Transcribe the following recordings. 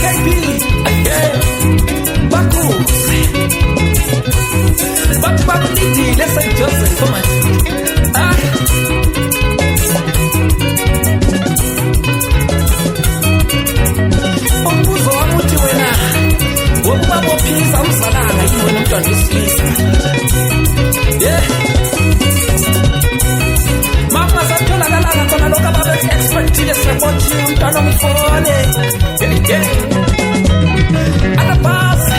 KB. Baku. Baku Niti. Listen, Joseph. Come on. Umbuzo wamuthi wena. Wokuba bophisa umzalana yini wena umntwana wesilisa. Yeah. Mama satholakala khona lokho ababe expectile sebonthi umntwana omfone. Yeah. Akapasa.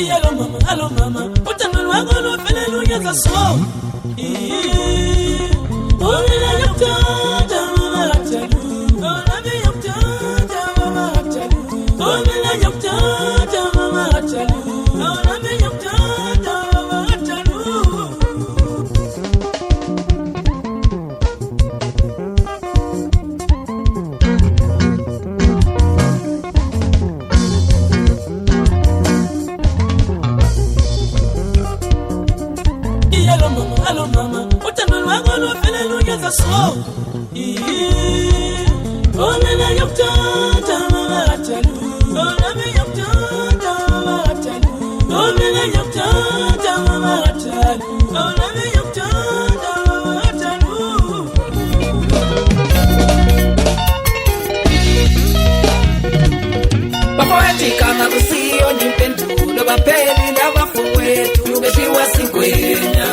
Hello mama, utando lwako lufele lunyeza so. Omina yaptata mama hatalu, Olami yaptata mama hatalu, Omina yaptata mama hatalu, Olami yaptata mama hatalu. Hello mama, utando lwako lufele lunyeza so. Omina yaptata mama hatalu, Olami yaptata mama hatalu, Omina yaptata mama hatalu, Olami yaptata mama hatalu. Bapoetika makusio ni mpendulo bapeli na wafu wetu beshiwa sinkwenya.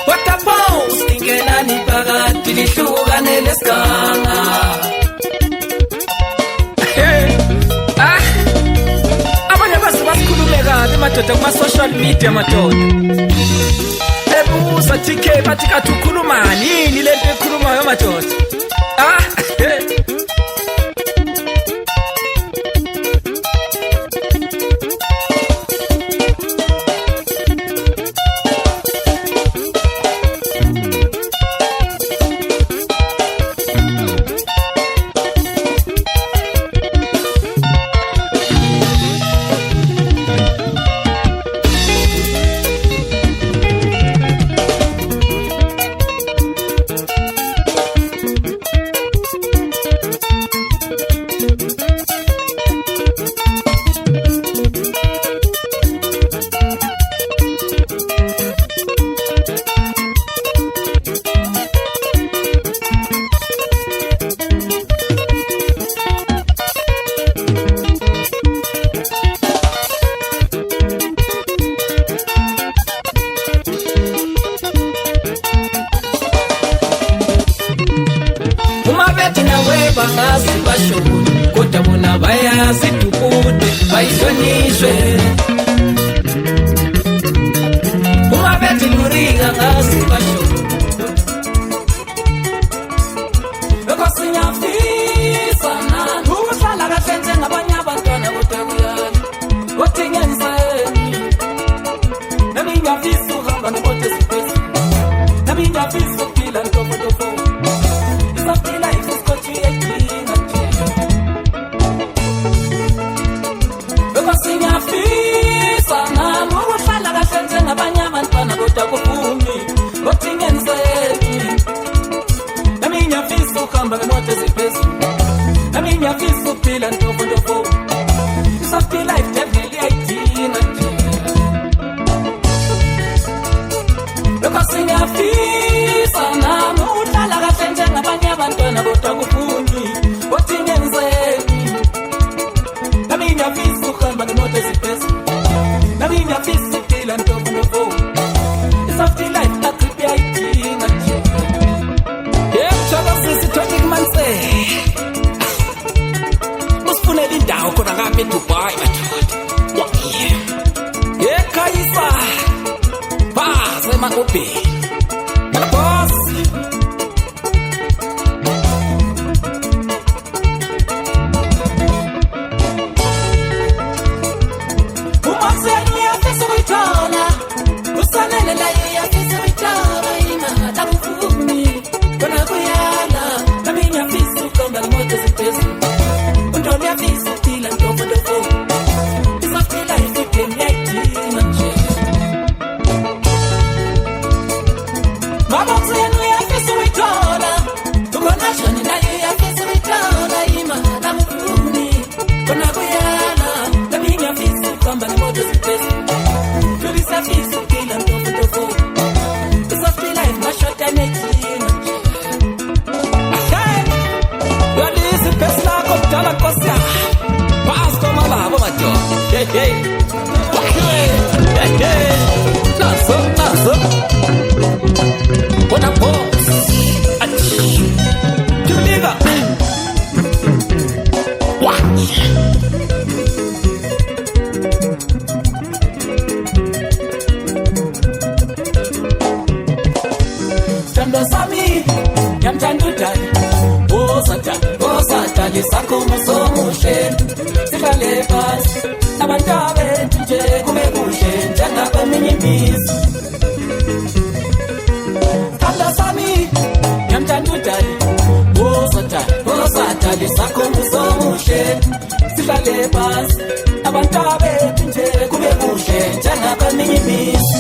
Pota posti ngena ni pagati ni shuga neleskana. Abanye basikhulumeka emadoda kuma social media madoda. Ebuza TK bathi kathi ukhuluma nini lento ekhulumayo madoda? Bangasi basho kodwa bona bayazitukude bayishonishwe uma bethi luriga ngasi basho ekosinyafisa nani ukuhlala kahle njengabanye abantwana kodwa kuyani othingeniseni nami ngiyafisa uhamba nemoto esibhedlela nami ngiyafisa ukuphila ntofotofo isaphila abanye abantwana kodwa kuvumi othingeniseni nami ngiyafisa ukuhamba ngemoto eziphezulu nami ngiyafisa ukuphila ntofotofo isaphila life definitely ayidinga nje lokho singiyafisa nami uhlala kahle njengabanye abantwana kodwa kuvumi othingeniseni nami ngiyafisa ukuhamba ngemoto eziphezulu nami ngiyafisa ukuphila ntofotofo isaphila life akhiphe ayidinga nje Tony Manse Musifunela indawo khona ngapha eDubai madoda ekhayisa base emakobheni kana boss umaseni uyafisa ukuyithola usanele la uyafisa ukuyithola ina takufuni kona kuyala nami ngiyafisa ukuhamba ngemoto eziphezulu untoni uyafisa ukuphila ntofotofo isaphila ifiphen yayidinga nje mama useni uyafisa ukuyithola ukonashoni naye uyafisa ukuyithola ima takufuni kona kuyala nami ngiyafisa ukuhamba ngemoto eziphezulu tulisafisa ukuphila ntofotofo isaphila imashota nejinga Dala Costa, Pastor Malabo, macho. Hey, hey, hey, hey. Naso. What a boss. imizi. Tanda sami ngiyamthanda uDali, Dali sakho musomushe, sihlale phansi abantu bethu nje kube kuhle njengakweminye imizi.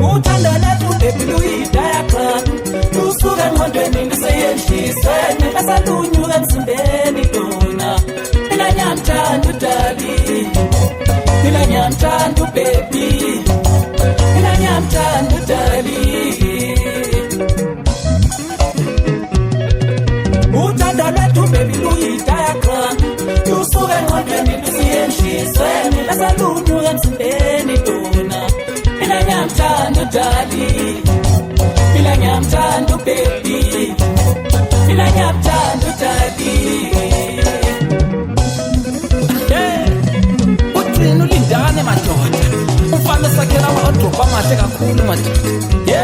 Uthando lethu baby luyi-diagram, lusuka engqondweni luseyehlisweni lasalunyuka emzimbeni dona. Mina ngiyamthanda uDali, mina ngiyamthanda ubaby, mina ngiyamthanda uDali. Uthando lwethu baby luyi-diagram, lusuka engqondweni luseyehlisweni lasalunyuka emzimbeni dona. Mina ngiyamthanda uDali, mina ngiyamthanda ubaby, mina ngiyamthanda uDali. Uthini ulindane madoda, umfana sakhela ama-wardrobe amahle kakhulu madoda.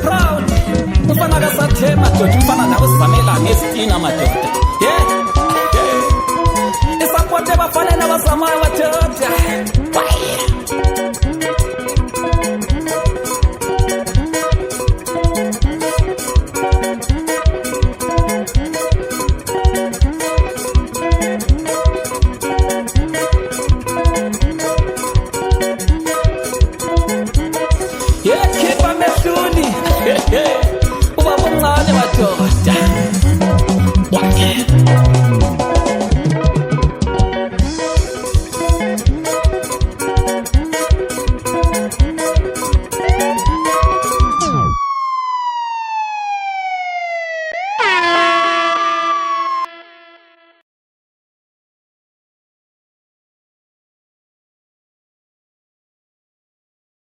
Proud umfana kasathe madoda, umfana nawe sizamela ngezitina madoda. Isapote bafana nabazamayo bathe